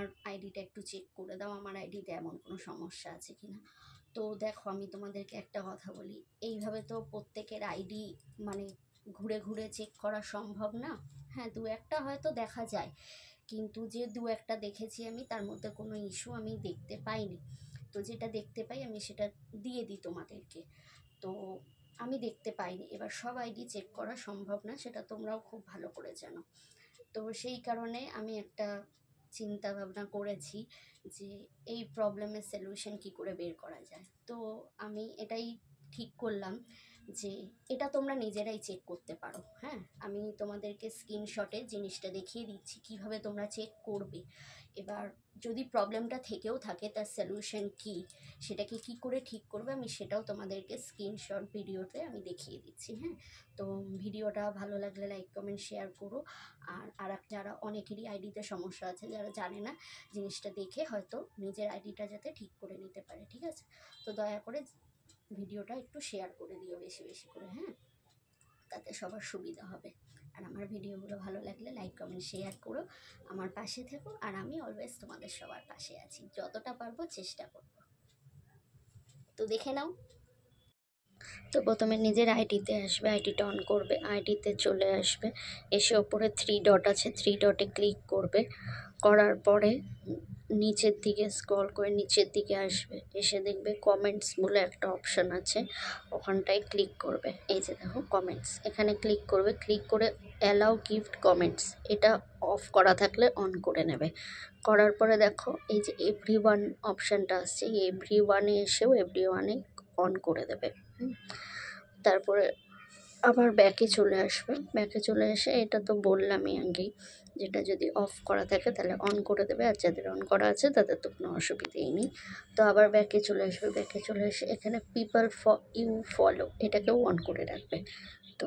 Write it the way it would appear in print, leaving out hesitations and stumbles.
আমার আইডিটা একটু চেক করে দাও, আমার আইডিতে এমন কোনো সমস্যা আছে কি না। তো দেখো আমি তোমাদেরকে একটা কথা বলি, এইভাবে তো প্রত্যেকের আইডি মানে ঘুরে ঘুরে চেক করা সম্ভব না। হ্যাঁ, দু একটা হয়তো দেখা যায়, কিন্তু যে দু একটা দেখেছি আমি তার মধ্যে কোনো ইস্যু আমি দেখতে পাইনি। তো যেটা দেখতে পাই আমি সেটা দিয়ে দিই তোমাদেরকে। তো আমি দেখতে পাইনি, এবার সব আইডি চেক করা সম্ভব না, সেটা তোমরাও খুব ভালো করে জানো। তো সেই কারণে আমি একটা চিন্তা ভাবনা করেছি যে এই প্রবলেমের সলিউশন কি করে বের করা যায়। তো আমি এটাই ঠিক করলাম যে এটা তোমরা নিজেরাই চেক করতে পারো। হ্যাঁ, আমি তোমাদেরকে স্ক্রিনশটে জিনিসটা দেখিয়ে দিচ্ছি কিভাবে তোমরা চেক করবে। এবার যদি প্রবলেমটা থেকেও থাকে তার সলিউশন কি, সেটাকে কি করে ঠিক করবে আমি সেটাও তোমাদেরকে স্ক্রিনশট ভিডিওতে আমি দেখিয়ে দিচ্ছি। হ্যাঁ, তো ভিডিওটা ভালো লাগলে লাইক কমেন্ট শেয়ার করো। আর যারা অনেকেরই আইডিতে সমস্যা আছে, যারা জানে না, জিনিসটা দেখে হয়তো নিজের আইডিটা যাতে ঠিক করে নিতে পারে, ঠিক আছে। তো দয়া করে ভিডিওটা একটু শেয়ার করে দিও বেশি বেশি করে। হ্যাঁ, তাতে সবার সুবিধা হবে। আর আমার ভিডিওগুলো ভালো লাগলে লাইক কমেন্ট শেয়ার করো, আমার পাশে থেকো। আর আমি অলওয়েজ তোমাদের সবার পাশে আছি, যতটা পারবো চেষ্টা করব। তো দেখে নাও। তো প্রথমে নিজের আইডিতে আসবে, আইডিটা অন করবে, আইডিতে চলে আসবে, এসে ওপরে থ্রি ডট আছে, থ্রি ডটে ক্লিক করবে। করার পরে নিচের দিকে স্ক্রল করে নিচের দিকে আসবে, এসে দেখবে কমেন্টস বলে একটা অপশান আছে, ওখানটায় ক্লিক করবে। এই যে দেখো কমেন্টস, এখানে ক্লিক করবে। ক্লিক করে অ্যালাউ গিফট কমেন্টস, এটা অফ করা থাকলে অন করে নেবে। করার পরে দেখো এই যে এভরি ওয়ান অপশানটা আসছে, এই এভরি ওয়ানে এসেও এভরি ওয়ানে অন করে দেবে। তারপরে আবার ব্যাকে চলে আসবে, ব্যাকে চলে এসে এটা তো বললামই আগেই, যেটা যদি অফ করা থাকে তাহলে অন করে দেবে, আর যাদের অন করা আছে তাদের তো কোনো অসুবিধেই নেই। তো আবার ব্যাকে চলে আসবে, ব্যাকে চলে এসে এখানে পিপল ইউ ফলো, এটাকেও অন করে রাখবে। তো